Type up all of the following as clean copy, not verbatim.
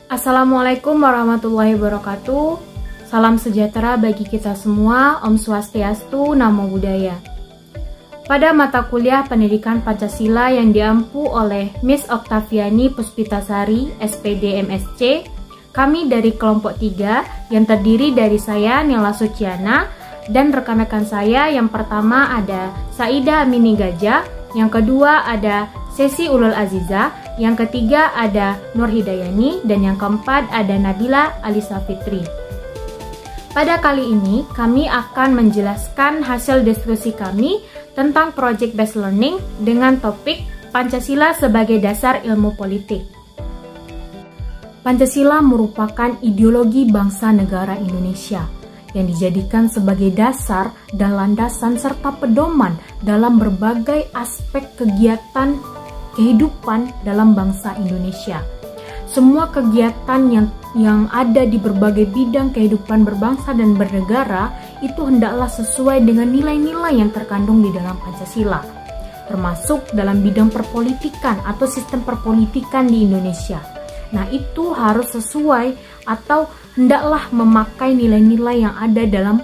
Assalamualaikum warahmatullahi wabarakatuh. Salam sejahtera bagi kita semua. Om Swastiastu, Namo Buddhaya. Pada mata kuliah Pendidikan Pancasila yang diampu oleh Miss Oktaviani Puspitasari, SPD MSc, kami dari kelompok 3 yang terdiri dari saya, Nela Suciana, dan rekan-rekan saya. Yang pertama ada Saida Amini Gajah, yang kedua ada Sesi Ulul Aziza, yang ketiga ada Nur Hidayani, dan yang keempat ada Nabila Alisa Fitri. Pada kali ini kami akan menjelaskan hasil diskusi kami tentang Project Based Learning dengan topik Pancasila sebagai dasar ilmu politik. Pancasila merupakan ideologi bangsa negara Indonesia yang dijadikan sebagai dasar dan landasan serta pedoman dalam berbagai aspek kegiatan kehidupan dalam bangsa Indonesia. Semua kegiatan yang ada di berbagai bidang kehidupan berbangsa dan bernegara itu hendaklah sesuai dengan nilai-nilai yang terkandung di dalam Pancasila, termasuk dalam bidang perpolitikan atau sistem perpolitikan di Indonesia. Nah, itu harus sesuai atau hendaklah memakai nilai-nilai yang ada dalam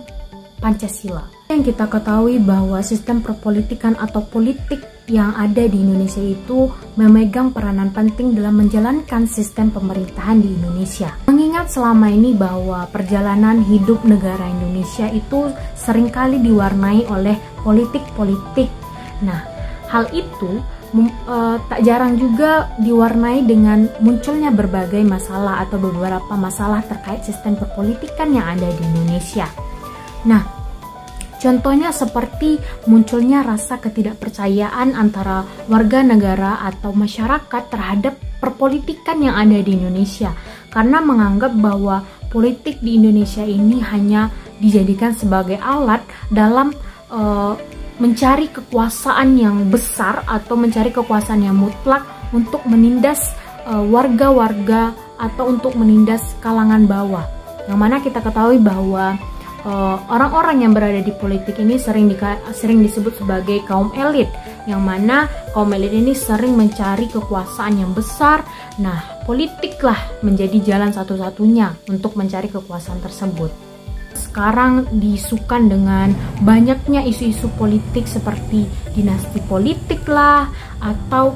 Pancasila. Yang kita ketahui bahwa sistem perpolitikan atau politik yang ada di Indonesia itu memegang peranan penting dalam menjalankan sistem pemerintahan di Indonesia. Mengingat selama ini bahwa perjalanan hidup negara Indonesia itu seringkali diwarnai oleh politik-politik. Nah, hal itu tak jarang juga diwarnai dengan munculnya berbagai masalah atau beberapa masalah terkait sistem perpolitikan yang ada di Indonesia. Nah, contohnya seperti munculnya rasa ketidakpercayaan antara warga negara atau masyarakat terhadap perpolitikan yang ada di Indonesia, karena menganggap bahwa politik di Indonesia ini hanya dijadikan sebagai alat dalam mencari kekuasaan yang besar atau mencari kekuasaan yang mutlak untuk menindas warga-warga atau untuk menindas kalangan bawah. Yang mana kita ketahui bahwa orang-orang yang berada di politik ini sering disebut sebagai kaum elit, yang mana kaum elit ini sering mencari kekuasaan yang besar. Nah, politiklah menjadi jalan satu-satunya untuk mencari kekuasaan tersebut. Sekarang diisukan dengan banyaknya isu-isu politik seperti dinasti politik lah, atau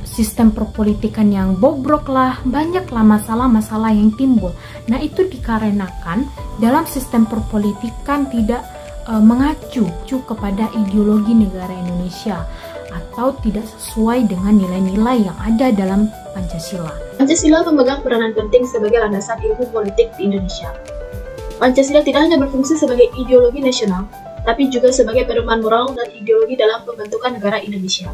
sistem perpolitikan yang bobrok lah, banyaklah masalah-masalah yang timbul. Nah, itu dikarenakan dalam sistem perpolitikan tidak mengacu kepada ideologi negara Indonesia atau tidak sesuai dengan nilai-nilai yang ada dalam Pancasila. Pancasila memegang peranan penting sebagai landasan ilmu politik di Indonesia. Pancasila tidak hanya berfungsi sebagai ideologi nasional, tapi juga sebagai pedoman moral dan ideologi dalam pembentukan negara Indonesia.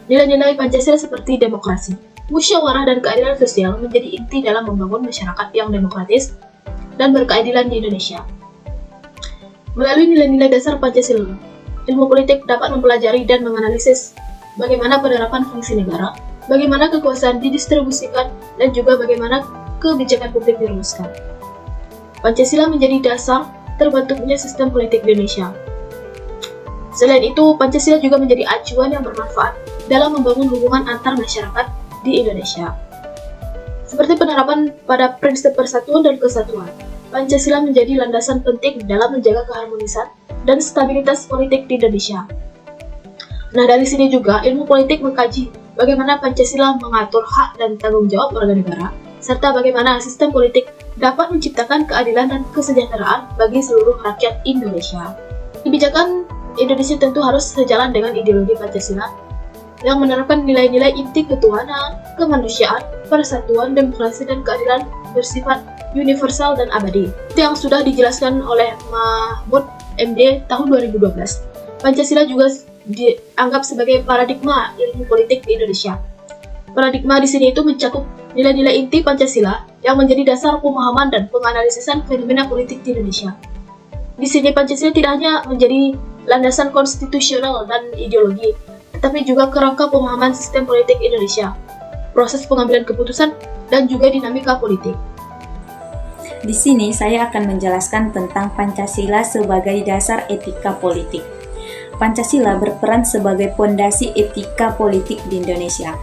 Nilai-nilai Pancasila seperti demokrasi, musyawarah, dan keadilan sosial menjadi inti dalam membangun masyarakat yang demokratis dan berkeadilan di Indonesia. Melalui nilai-nilai dasar Pancasila, ilmu politik dapat mempelajari dan menganalisis bagaimana penerapan fungsi negara, bagaimana kekuasaan didistribusikan, dan juga bagaimana kebijakan publik dirumuskan. Pancasila menjadi dasar terbentuknya sistem politik di Indonesia. Selain itu, Pancasila juga menjadi acuan yang bermanfaat dalam membangun hubungan antar masyarakat di Indonesia. Seperti penerapan pada prinsip persatuan dan kesatuan, Pancasila menjadi landasan penting dalam menjaga keharmonisan dan stabilitas politik di Indonesia. Nah, dari sini juga ilmu politik mengkaji bagaimana Pancasila mengatur hak dan tanggung jawab warga negara, serta bagaimana sistem politik dapat menciptakan keadilan dan kesejahteraan bagi seluruh rakyat Indonesia. Kebijakan Indonesia tentu harus sejalan dengan ideologi Pancasila yang menerapkan nilai-nilai inti ketuhanan, kemanusiaan, persatuan, demokrasi, dan keadilan bersifat universal dan abadi. Itu yang sudah dijelaskan oleh Mahfud MD tahun 2012. Pancasila juga dianggap sebagai paradigma ilmu politik di Indonesia. Paradigma di sini itu mencakup nilai-nilai inti Pancasila yang menjadi dasar pemahaman dan penganalisisan fenomena politik di Indonesia. Di sini Pancasila tidak hanya menjadi landasan konstitusional dan ideologi, tetapi juga kerangka pemahaman sistem politik Indonesia, proses pengambilan keputusan, dan juga dinamika politik. Di sini saya akan menjelaskan tentang Pancasila sebagai dasar etika politik. Pancasila berperan sebagai fondasi etika politik di Indonesia.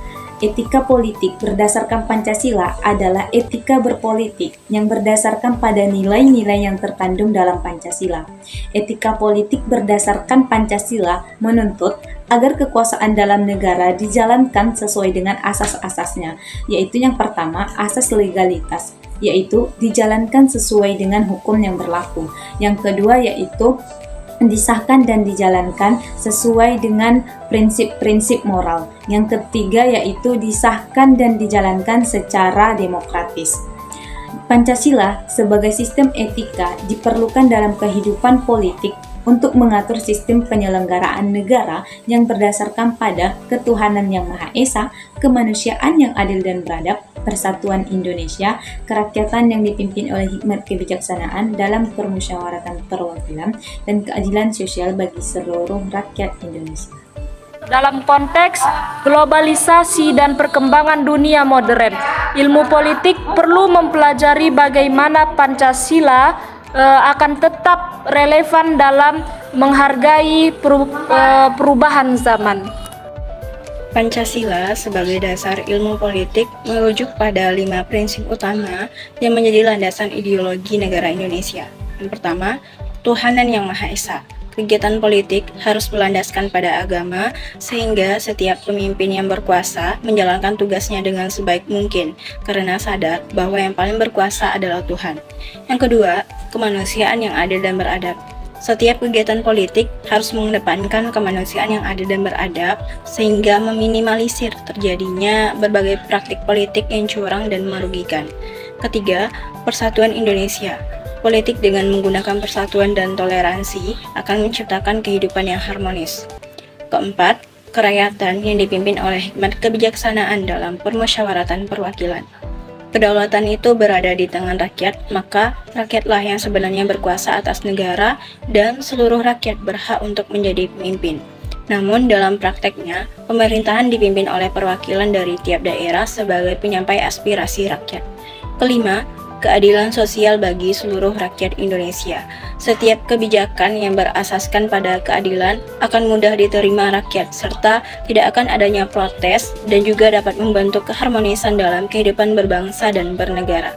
etika politik berdasarkan Pancasila adalah etika berpolitik yang berdasarkan pada nilai-nilai yang terkandung dalam Pancasila. Etika politik berdasarkan Pancasila menuntut agar kekuasaan dalam negara dijalankan sesuai dengan asas-asasnya, yaitu yang pertama, asas legalitas, yaitu dijalankan sesuai dengan hukum yang berlaku. Yang kedua yaitu disahkan dan dijalankan sesuai dengan prinsip-prinsip moral. Yang ketiga yaitu disahkan dan dijalankan secara demokratis. Pancasila sebagai sistem etika diperlukan dalam kehidupan politik untuk mengatur sistem penyelenggaraan negara yang berdasarkan pada ketuhanan yang Maha Esa, kemanusiaan yang adil dan beradab, persatuan Indonesia, kerakyatan yang dipimpin oleh hikmat kebijaksanaan dalam permusyawaratan perwakilan, dan keadilan sosial bagi seluruh rakyat Indonesia. Dalam konteks globalisasi dan perkembangan dunia modern, ilmu politik perlu mempelajari bagaimana Pancasila akan tetap relevan dalam menghargai perubahan zaman. Pancasila sebagai dasar ilmu politik merujuk pada 5 prinsip utama yang menjadi landasan ideologi negara Indonesia. Yang pertama, ketuhanan yang Maha Esa. Kegiatan politik harus berlandaskan pada agama, sehingga setiap pemimpin yang berkuasa menjalankan tugasnya dengan sebaik mungkin, karena sadar bahwa yang paling berkuasa adalah Tuhan. Yang kedua, kemanusiaan yang adil dan beradab. Setiap kegiatan politik harus mengedepankan kemanusiaan yang adil dan beradab, sehingga meminimalisir terjadinya berbagai praktik politik yang curang dan merugikan. Ketiga, persatuan Indonesia. Politik dengan menggunakan persatuan dan toleransi akan menciptakan kehidupan yang harmonis. Keempat, kerakyatan yang dipimpin oleh hikmat kebijaksanaan dalam permusyawaratan perwakilan. Kedaulatan itu berada di tangan rakyat, maka rakyatlah yang sebenarnya berkuasa atas negara dan seluruh rakyat berhak untuk menjadi pemimpin. Namun dalam prakteknya, pemerintahan dipimpin oleh perwakilan dari tiap daerah sebagai penyampai aspirasi rakyat. Kelima, keadilan sosial bagi seluruh rakyat Indonesia. Setiap kebijakan yang berasaskan pada keadilan akan mudah diterima rakyat, serta tidak akan adanya protes dan juga dapat membantu keharmonisan dalam kehidupan berbangsa dan bernegara.